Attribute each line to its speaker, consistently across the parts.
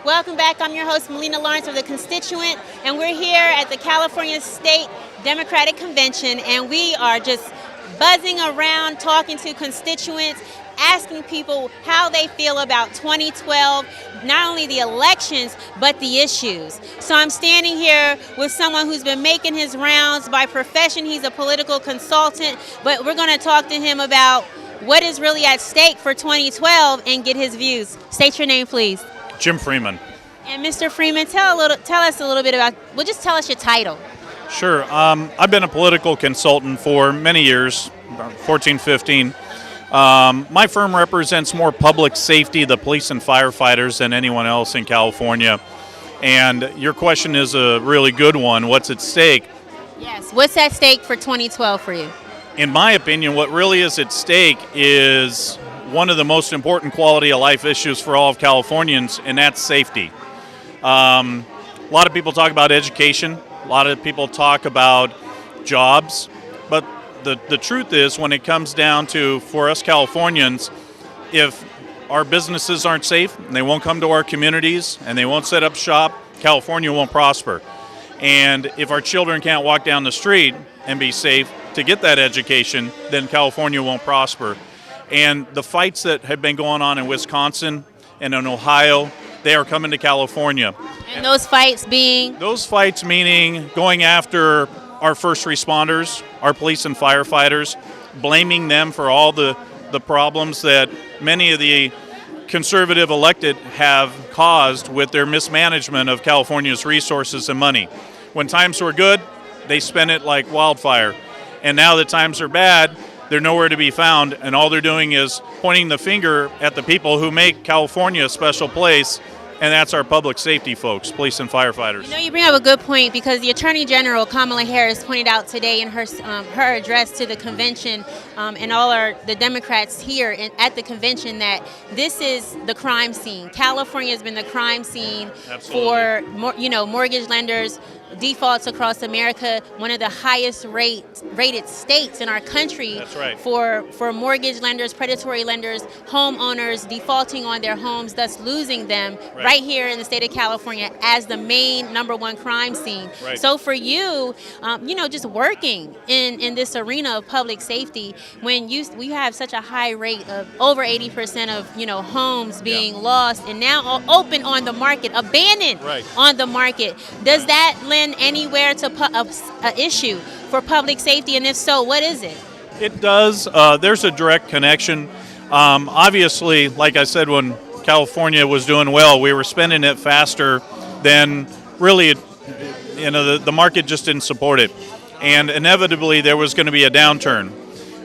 Speaker 1: Welcome back. I'm your host, Melina Lawrence of the Constituent, and we're here at the California State Democratic Convention, and we are just buzzing around talking to constituents, asking people how they feel about 2012, not only the elections, but the issues. So I'm standing here with someone who's been making his rounds by profession. He's a political consultant, but we're going to talk to him about what is really at stake for 2012 and get his views. State your name, please.
Speaker 2: Jim Freeman.
Speaker 1: And Mr. Freeman, tell us a little bit about, well, just tell us your title.
Speaker 2: Sure. I've been a political consultant for many years, 14, 15. My firm represents more public safety, the police and firefighters, than anyone else in California. And your question is a really good one. What's at stake?
Speaker 1: Yes. What's at stake for 2012 for you?
Speaker 2: In my opinion, what really is at stake is one of the most important quality of life issues for all of Californians, and that's safety. A lot of people talk about education. A lot of people talk about jobs. But the truth is, when it comes down to, for us Californians, if our businesses aren't safe, and they won't come to our communities, and they won't set up shop, California won't prosper. And if our children can't walk down the street and be safe to get that education, then California won't prosper. And the fights that have been going on in Wisconsin and in Ohio, they are coming to California.
Speaker 1: And those fights being?
Speaker 2: Those fights meaning going after our first responders, our police and firefighters, blaming them for all the problems that many of the conservative elected have caused with their mismanagement of California's resources and money. When times were good, they spent it like wildfire. And now that times are bad, they're nowhere to be found, and all they're doing is pointing the finger at the people who make California a special place, and that's our public safety folks, police and firefighters.
Speaker 1: You know, you bring up a good point, because the Attorney General, Kamala Harris, pointed out today in her address to the convention and all the Democrats here at the convention that this is the crime scene. California has been the crime scene.
Speaker 2: Absolutely.
Speaker 1: For mortgage lenders, defaults across America, one of the highest rated states in our country.
Speaker 2: That's right.
Speaker 1: For mortgage lenders, predatory lenders, homeowners defaulting on their homes, thus losing them right here in the state of California as the main #1 crime scene.
Speaker 2: Right.
Speaker 1: So for you, just working in this arena of public safety, when we have such a high rate of over 80% of homes being lost and now open on the market, abandoned on the market, does that lend anywhere to an issue for public safety, and if so, what is it?
Speaker 2: It does. There's a direct connection. Obviously, like I said, when California was doing well, we were spending it faster than really, the market just didn't support it. And inevitably, there was going to be a downturn.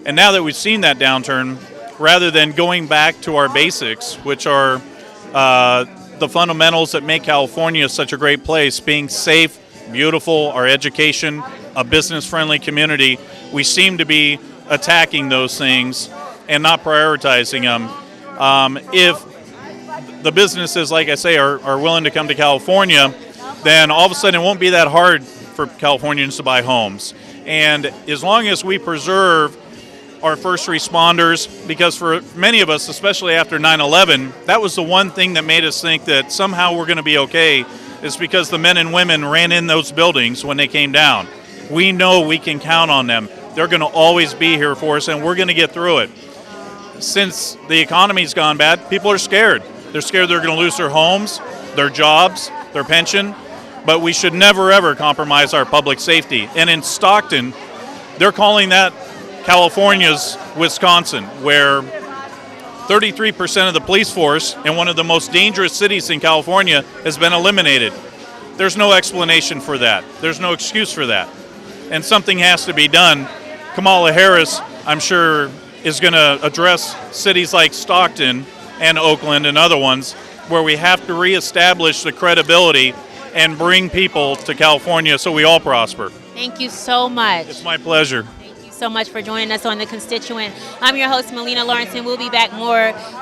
Speaker 2: And now that we've seen that downturn, rather than going back to our basics, which are the fundamentals that make California such a great place, being safe, beautiful, our education, a business-friendly community, we seem to be attacking those things and not prioritizing them. If the businesses, like I say, are willing to come to California, then all of a sudden it won't be that hard for Californians to buy homes. And as long as we preserve our first responders, because for many of us, especially after 9/11, that was the one thing that made us think that somehow we're going to be okay, is because the men and women ran in those buildings when they came down. We know we can count on them. They're going to always be here for us, and we're going to get through it. Since the economy's gone bad, people are scared. They're scared they're going to lose their homes, their jobs, their pension, but we should never, ever compromise our public safety. And in Stockton, they're calling that California's Wisconsin, where 33% of the police force in one of the most dangerous cities in California has been eliminated. There's no explanation for that. There's no excuse for that. And something has to be done. Kamala Harris, I'm sure, is going to address cities like Stockton and Oakland and other ones where we have to reestablish the credibility and bring people to California so we all prosper.
Speaker 1: Thank you so much.
Speaker 2: It's my pleasure.
Speaker 1: So much for joining us on The Constituent. I'm your host, Melina Lawrence, and we'll be back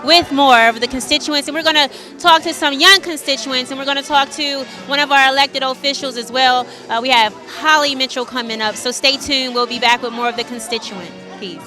Speaker 1: with more of The Constituents. And we're going to talk to some young constituents, and we're going to talk to one of our elected officials as well. We have Holly Mitchell coming up, so stay tuned. We'll be back with more of The Constituent. Peace.